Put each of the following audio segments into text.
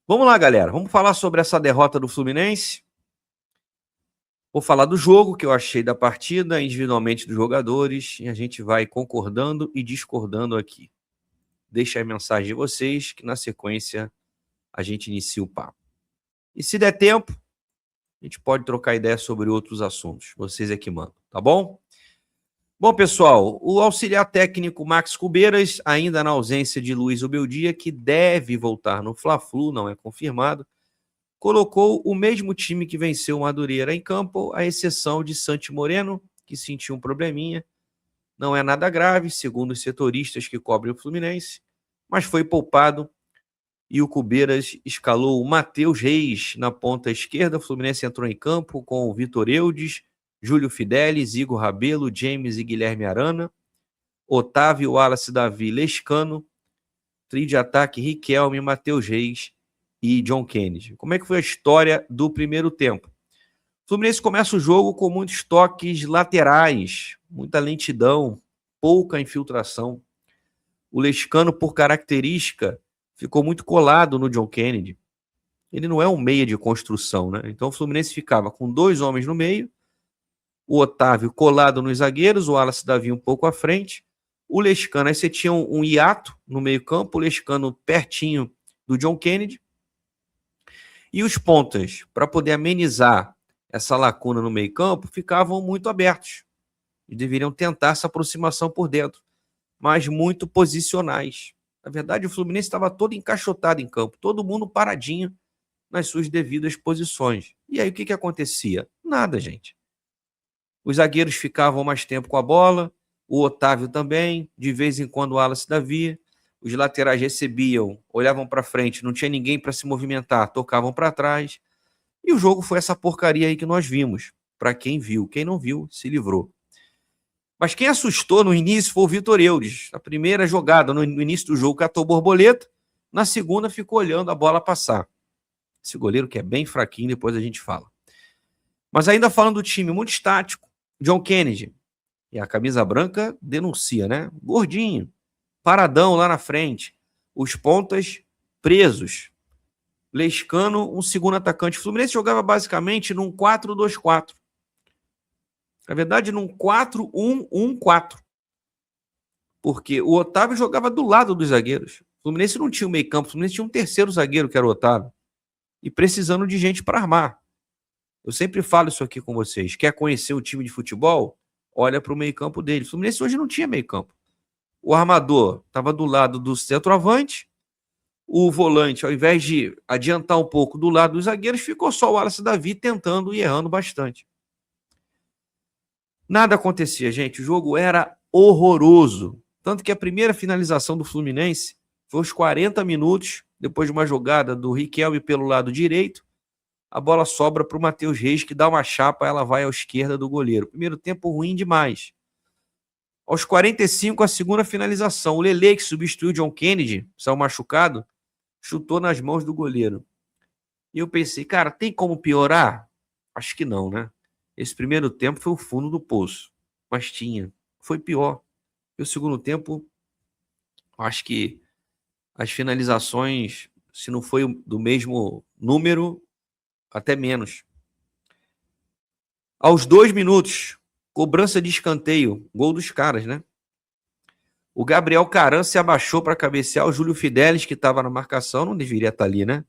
Vamos lá, galera. Vamos falar sobre essa derrota do Fluminense. Vou falar do jogo que eu achei da partida, individualmente dos jogadores, e a gente vai concordando e discordando aqui. Deixa a mensagem de vocês, que na sequência a gente inicia o papo. E se der tempo, a gente pode trocar ideia sobre outros assuntos. Vocês é que mandam, tá bom? Bom, pessoal, o auxiliar técnico Max Cubeiras, ainda na ausência de Luiz Obeldia, que deve voltar no Fla-Flu, não é confirmado, colocou o mesmo time que venceu o Madureira em campo, à exceção de Santi Moreno, que sentiu um probleminha. Não é nada grave, segundo os setoristas que cobrem o Fluminense, mas foi poupado e o Cubeiras escalou o Matheus Reis na ponta esquerda. O Fluminense entrou em campo com o Vitor Eudes, Júlio Fidelis, Igor Rabelo, James e Guilherme Arana, Otávio, Wallace, Davi, Lescano, trio de ataque, Riquelme, Matheus Reis e John Kennedy. Como é que foi a história do primeiro tempo? O Fluminense começa o jogo com muitos toques laterais, muita lentidão, pouca infiltração. O Lescano, por característica, ficou muito colado no John Kennedy. Ele não é um meia de construção, né? Então o Fluminense ficava com dois homens no meio, o Otávio colado nos zagueiros, o Wallace Davi um pouco à frente, o Lescano, aí você tinha um hiato no meio campo, o Lescano pertinho do John Kennedy, e os pontas, para poder amenizar essa lacuna no meio campo, ficavam muito abertos, e deveriam tentar essa aproximação por dentro, mas muito posicionais. Na verdade, o Fluminense estava todo encaixotado em campo, todo mundo paradinho nas suas devidas posições. E aí o que acontecia? Nada, gente. Os zagueiros ficavam mais tempo com a bola, o Otávio também, de vez em quando o Wallace Davi, os laterais recebiam, olhavam para frente, não tinha ninguém para se movimentar, tocavam para trás, e o jogo foi essa porcaria aí que nós vimos. Para quem viu, quem não viu, se livrou. Mas quem assustou no início foi o Vitor Eudes. Na primeira jogada, no início do jogo, catou borboleta, na segunda ficou olhando a bola passar. Esse goleiro que é bem fraquinho, depois a gente fala. Mas ainda falando do time, muito estático, John Kennedy, e a camisa branca denuncia, né? Gordinho, paradão lá na frente, os pontas presos. Lescano, um segundo atacante. O Fluminense jogava basicamente num 4-2-4. Na verdade, num 4-1-1-4. Porque o Otávio jogava do lado dos zagueiros. O Fluminense não tinha o meio campo, o Fluminense tinha um terceiro zagueiro, que era o Otávio. E precisando de gente para armar. Eu sempre falo isso aqui com vocês. Quer conhecer o time de futebol? Olha para o meio-campo dele. O Fluminense hoje não tinha meio-campo. O armador estava do lado do centroavante. O volante, ao invés de adiantar um pouco do lado dos zagueiros, ficou só o Wallace Davi tentando e errando bastante. Nada acontecia, gente. O jogo era horroroso. Tanto que a primeira finalização do Fluminense foi aos 40 minutos, depois de uma jogada do Riquelme pelo lado direito. A bola sobra para o Matheus Reis, que dá uma chapa, ela vai à esquerda do goleiro. Primeiro tempo ruim demais. Aos 45, a segunda finalização. O Lele, que substituiu o John Kennedy, saiu machucado, chutou nas mãos do goleiro. E eu pensei, cara, tem como piorar? Acho que não, né? Esse primeiro tempo foi o fundo do poço. Mas tinha. Foi pior. E o segundo tempo, acho que as finalizações, se não foi do mesmo número, até menos. Aos 2 minutos, cobrança de escanteio, gol dos caras, né? O Gabriel Caran se abaixou para cabecear, o Júlio Fidelis, que estava na marcação, não deveria estar ali, né?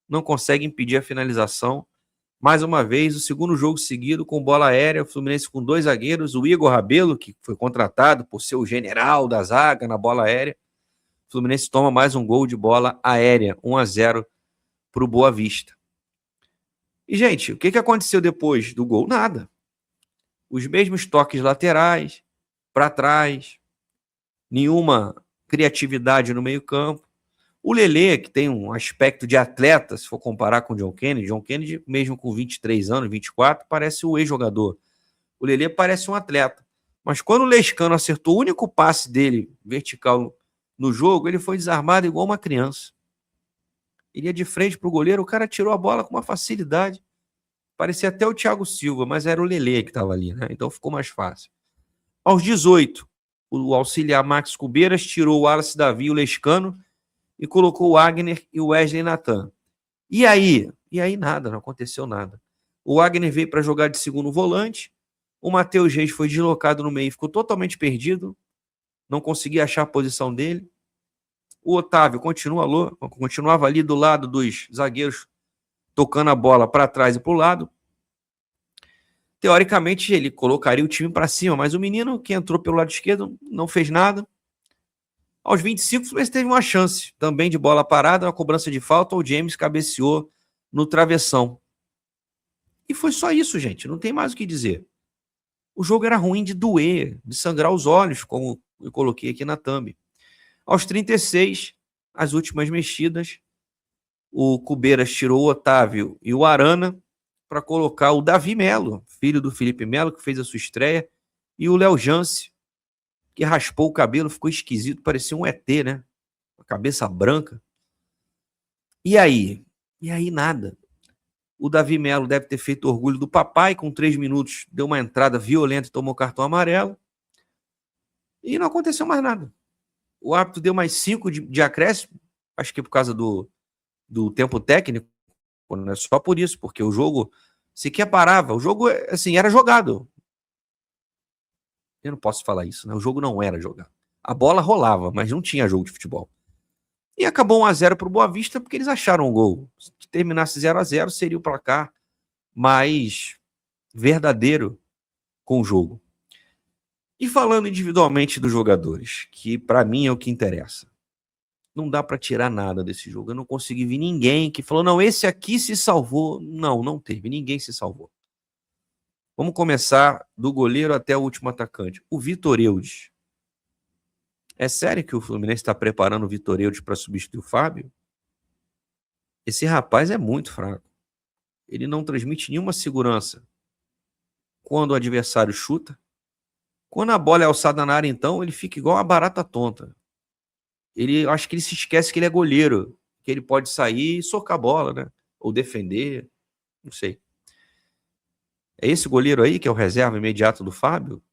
Não consegue impedir a finalização. Mais uma vez, o segundo jogo seguido com bola aérea, o Fluminense com 2 zagueiros, o Igor Rabelo, que foi contratado por ser o general da zaga na bola aérea. O Fluminense toma mais um gol de bola aérea, 1-0 para o Boa Vista. E, gente, o que aconteceu depois do gol? Nada. Os mesmos toques laterais, para trás, nenhuma criatividade no meio-campo. O Lele, que tem um aspecto de atleta, se for comparar com o John Kennedy, mesmo com 23 anos, 24, parece o ex-jogador. O Lele parece um atleta. Mas quando o Lescano acertou o único passe dele vertical no jogo, ele foi desarmado igual uma criança. Ele ia de frente para o goleiro, o cara tirou a bola com uma facilidade. Parecia até o Thiago Silva, mas era o Lele que estava ali, né? Então ficou mais fácil. Aos 18, o auxiliar Max Cubeiras tirou o Wallace Davi e o Lescano e colocou o Wagner e o Wesley Nathan. E aí? E aí nada, não aconteceu nada. O Wagner veio para jogar de segundo volante, o Matheus Reis foi deslocado no meio, ficou totalmente perdido, não conseguia achar a posição dele. O Otávio continuava ali do lado dos zagueiros, tocando a bola para trás e para o lado. Teoricamente, ele colocaria o time para cima, mas o menino que entrou pelo lado esquerdo não fez nada. Aos 25, o Fluminense teve uma chance também de bola parada, uma cobrança de falta, o James cabeceou no travessão. E foi só isso, gente, não tem mais o que dizer. O jogo era ruim de doer, de sangrar os olhos, como eu coloquei aqui na thumb. Aos 36, as últimas mexidas, o Cubeiras tirou o Otávio e o Arana para colocar o Davi Melo, filho do Felipe Melo, que fez a sua estreia, e o Léo Jance, que raspou o cabelo, ficou esquisito, parecia um ET, né? A cabeça branca. E aí? E aí nada. O Davi Melo deve ter feito orgulho do papai, com 3 minutos deu uma entrada violenta e tomou cartão amarelo. E não aconteceu mais nada. O árbitro deu mais 5 de acréscimo, acho que por causa do tempo técnico, não é só por isso, porque o jogo sequer parava. O jogo, assim, era jogado. Eu não posso falar isso, né? O jogo não era jogado. A bola rolava, mas não tinha jogo de futebol. E acabou 1-0 para o Boa Vista porque eles acharam um gol. Se terminasse 0-0, seria o placar mais verdadeiro com o jogo. E falando individualmente dos jogadores, que para mim é o que interessa. Não dá para tirar nada desse jogo. Eu não consegui ver ninguém que falou, não, esse aqui se salvou. Não, não teve. Ninguém se salvou. Vamos começar do goleiro até o último atacante. O Vitor Eudes. É sério que o Fluminense está preparando o Vitor Eudes para substituir o Fábio? Esse rapaz é muito fraco. Ele não transmite nenhuma segurança quando o adversário chuta. Quando a bola é alçada na área, então, ele fica igual uma barata tonta. Acho que ele se esquece que ele é goleiro, que ele pode sair e socar a bola, né? Ou defender, não sei. É esse goleiro aí que é o reserva imediato do Fábio,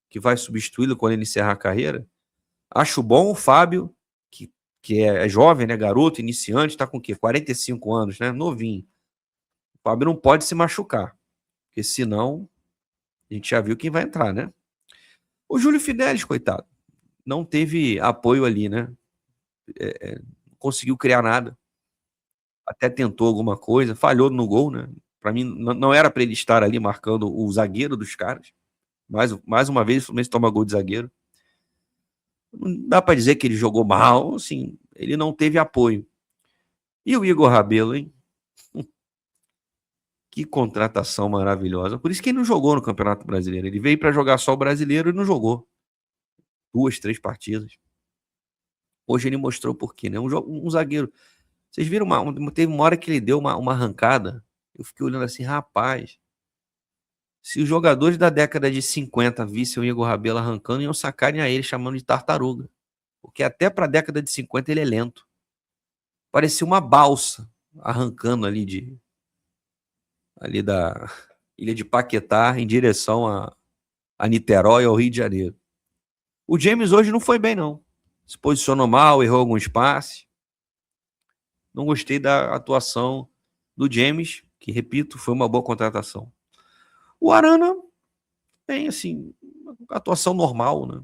que vai substituí-lo quando ele encerrar a carreira? Acho bom o Fábio, que é jovem, né? Garoto, iniciante, tá com o quê? 45 anos, né? Novinho. O Fábio não pode se machucar, porque senão a gente já viu quem vai entrar, né? O Júlio Fidelis, coitado, não teve apoio ali, né? Não conseguiu criar nada. Até tentou alguma coisa, falhou no gol, né? Para mim, não era para ele estar ali marcando o zagueiro dos caras. Mais uma vez, o Fluminense toma gol de zagueiro. Não dá para dizer que ele jogou mal, assim, ele não teve apoio. E o Igor Rabelo, hein? Que contratação maravilhosa. Por isso que ele não jogou no Campeonato Brasileiro. Ele veio para jogar só o Brasileiro e não jogou. 2, 3 partidas. Hoje ele mostrou por quê, né? Um zagueiro. Vocês viram, teve uma hora que ele deu uma arrancada. Eu fiquei olhando assim, rapaz. Se os jogadores da década de 50 vissem o Igor Rabelo arrancando, iam sacarem a ele, chamando de tartaruga. Porque até para a década de 50 ele é lento. Parecia uma balsa arrancando ali da ilha de Paquetá em direção a Niterói, ao Rio de Janeiro. O James hoje não foi bem, não. Se posicionou mal, errou alguns passes. Não gostei da atuação do James, que, repito, foi uma boa contratação. O Arana, bem, assim, atuação normal, né?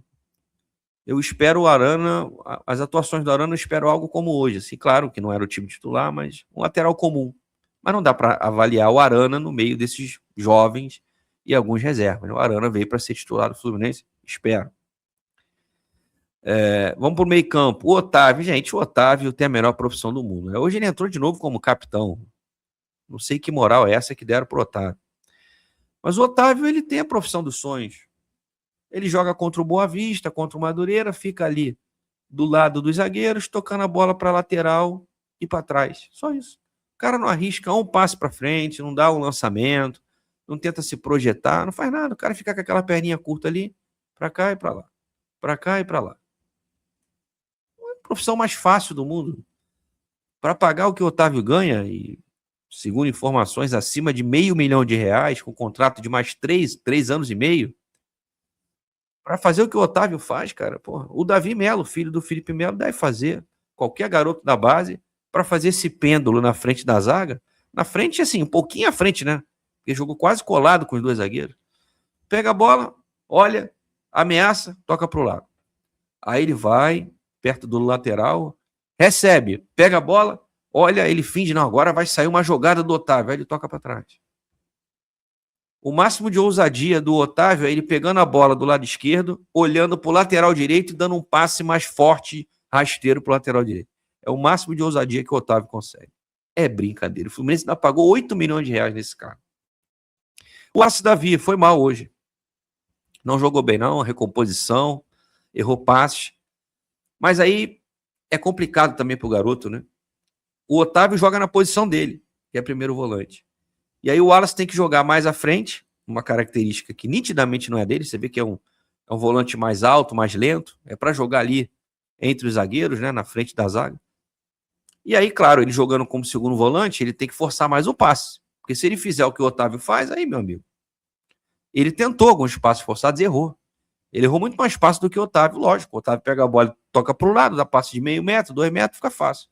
Eu espero o Arana, as atuações do Arana, eu espero algo como hoje. Assim, claro que não era o time titular, mas um lateral comum. Mas não dá para avaliar o Arana no meio desses jovens e alguns reservas. O Arana veio para ser titular do Fluminense, espero. Vamos para o meio campo. O Otávio, gente, o Otávio tem a melhor profissão do mundo, né? Hoje ele entrou de novo como capitão. Não sei que moral é essa que deram para o Otávio. Mas o Otávio, ele tem a profissão dos sonhos. Ele joga contra o Boa Vista, contra o Madureira, fica ali do lado dos zagueiros, tocando a bola para a lateral e para trás. Só isso. O cara não arrisca um passe para frente, não dá um lançamento, não tenta se projetar, não faz nada. O cara fica com aquela perninha curta ali, para cá e para lá. Para cá e para lá. É a profissão mais fácil do mundo. Para pagar o que o Otávio ganha, e segundo informações, acima de R$500 mil, com contrato de mais 3 anos e meio, para fazer o que o Otávio faz, cara, porra, o Davi Melo, filho do Felipe Melo, deve fazer. Qualquer garoto da base, para fazer esse pêndulo na frente da zaga. Na frente, assim, um pouquinho à frente, né? Porque jogou quase colado com os dois zagueiros. Pega a bola, olha, ameaça, toca pro lado. Aí ele vai, perto do lateral, recebe, pega a bola, olha, ele finge, não, agora vai sair uma jogada do Otávio, aí ele toca para trás. O máximo de ousadia do Otávio é ele pegando a bola do lado esquerdo, olhando para o lateral direito e dando um passe mais forte, rasteiro para o lateral direito. É o máximo de ousadia que o Otávio consegue. É brincadeira. O Fluminense ainda pagou 8 milhões de reais nesse cara. O Wallace Davi foi mal hoje. Não jogou bem, não. Recomposição, errou passes. Mas aí é complicado também pro garoto, né? O Otávio joga na posição dele, que é primeiro volante. E aí o Wallace tem que jogar mais à frente, uma característica que nitidamente não é dele. Você vê que é um volante mais alto, mais lento. É para jogar ali entre os zagueiros, né? Na frente da zaga. E aí, claro, ele jogando como segundo volante, ele tem que forçar mais o passe. Porque se ele fizer o que o Otávio faz, aí, meu amigo, ele tentou alguns passes forçados e errou. Ele errou muito mais passes do que o Otávio, lógico. O Otávio pega a bola, toca para o lado, dá passe de meio metro, 2 metros, fica fácil.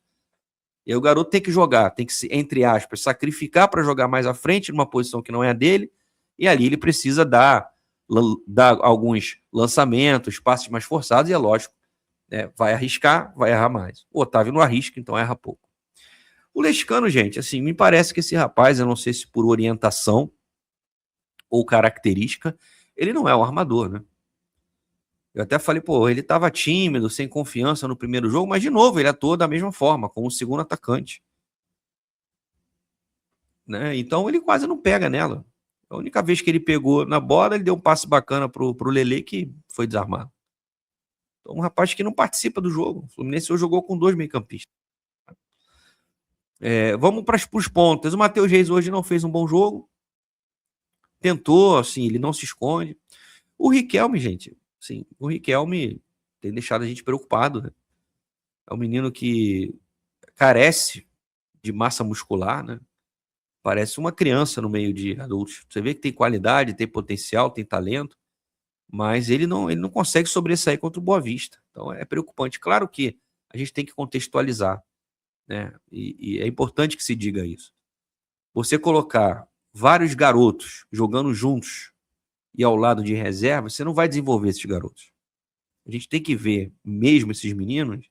E aí o garoto tem que jogar, tem que, entre aspas, sacrificar para jogar mais à frente, numa posição que não é a dele, e ali ele precisa dar alguns lançamentos, passes mais forçados, e é lógico, né, vai arriscar, vai errar mais. O Otávio não arrisca, então erra pouco. O Lescano, gente, assim, me parece que esse rapaz, eu não sei se por orientação ou característica, ele não é um armador, né? Eu até falei, pô, ele estava tímido, sem confiança no primeiro jogo, mas de novo, ele atuou da mesma forma, como o segundo atacante. Né? Então ele quase não pega nela. A única vez que ele pegou na bola, ele deu um passe bacana pro Lelê, que foi desarmado. Então um rapaz que não participa do jogo. O Fluminense hoje jogou com 2 meio-campistas. Vamos para os pontas. O Matheus Reis hoje não fez um bom jogo. Tentou, assim, ele não se esconde. O Riquelme, gente, assim, o Riquelme tem deixado a gente preocupado, né? É um menino que carece de massa muscular, né? Parece uma criança no meio de adultos. Você vê que tem qualidade, tem potencial, tem talento, mas ele não consegue sobressair contra o Boa Vista. Então é preocupante. Claro que a gente tem que contextualizar, né? E é importante que se diga isso. Você colocar vários garotos jogando juntos e ao lado de reserva, você não vai desenvolver esses garotos. A gente tem que ver mesmo esses meninos,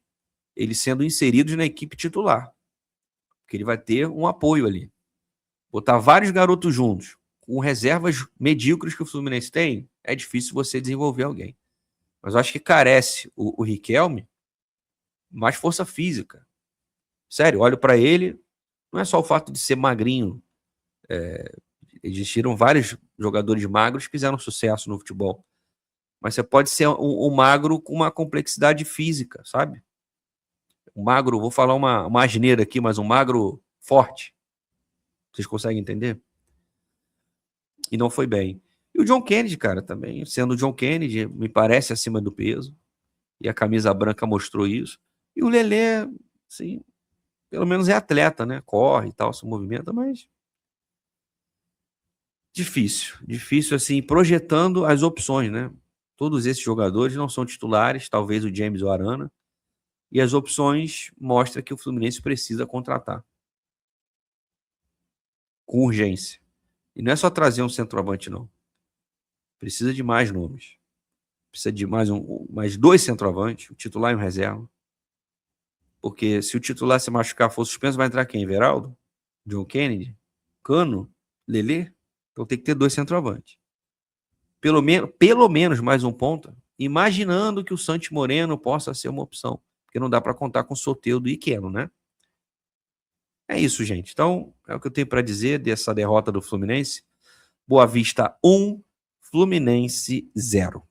eles sendo inseridos na equipe titular, porque ele vai ter um apoio ali. Botar vários garotos juntos, com reservas medíocres que o Fluminense tem, é difícil você desenvolver alguém. Mas eu acho que carece o Riquelme mais força física. Sério, olho para ele, não é só o fato de ser magrinho. Existiram vários jogadores magros que fizeram sucesso no futebol. Mas você pode ser um magro com uma complexidade física, sabe? Um magro, vou falar uma asneira aqui, mas um magro forte. Vocês conseguem entender? E não foi bem. E o John Kennedy, cara, também, sendo o John Kennedy, me parece acima do peso. E a camisa branca mostrou isso. E o Lelê, assim, pelo menos é atleta, né? Corre e tal, se movimenta, mas difícil assim, projetando as opções, né? Todos esses jogadores não são titulares, talvez o James ou o Arana, e as opções mostram que o Fluminense precisa contratar com urgência. E não é só trazer um centroavante, não. Precisa de mais nomes. Precisa de mais 2 centroavantes, o titular e o reserva. Porque se o titular se machucar, for suspenso, vai entrar quem? Everaldo? John Kennedy? Cano? Lelê? Então tem que ter 2 centroavantes. Pelo menos mais um ponta, imaginando que o Santi Moreno possa ser uma opção. Porque não dá para contar com o Soteldo e Keno, né? É isso, gente. Então, é o que eu tenho para dizer dessa derrota do Fluminense. Boa Vista 1, Fluminense 0.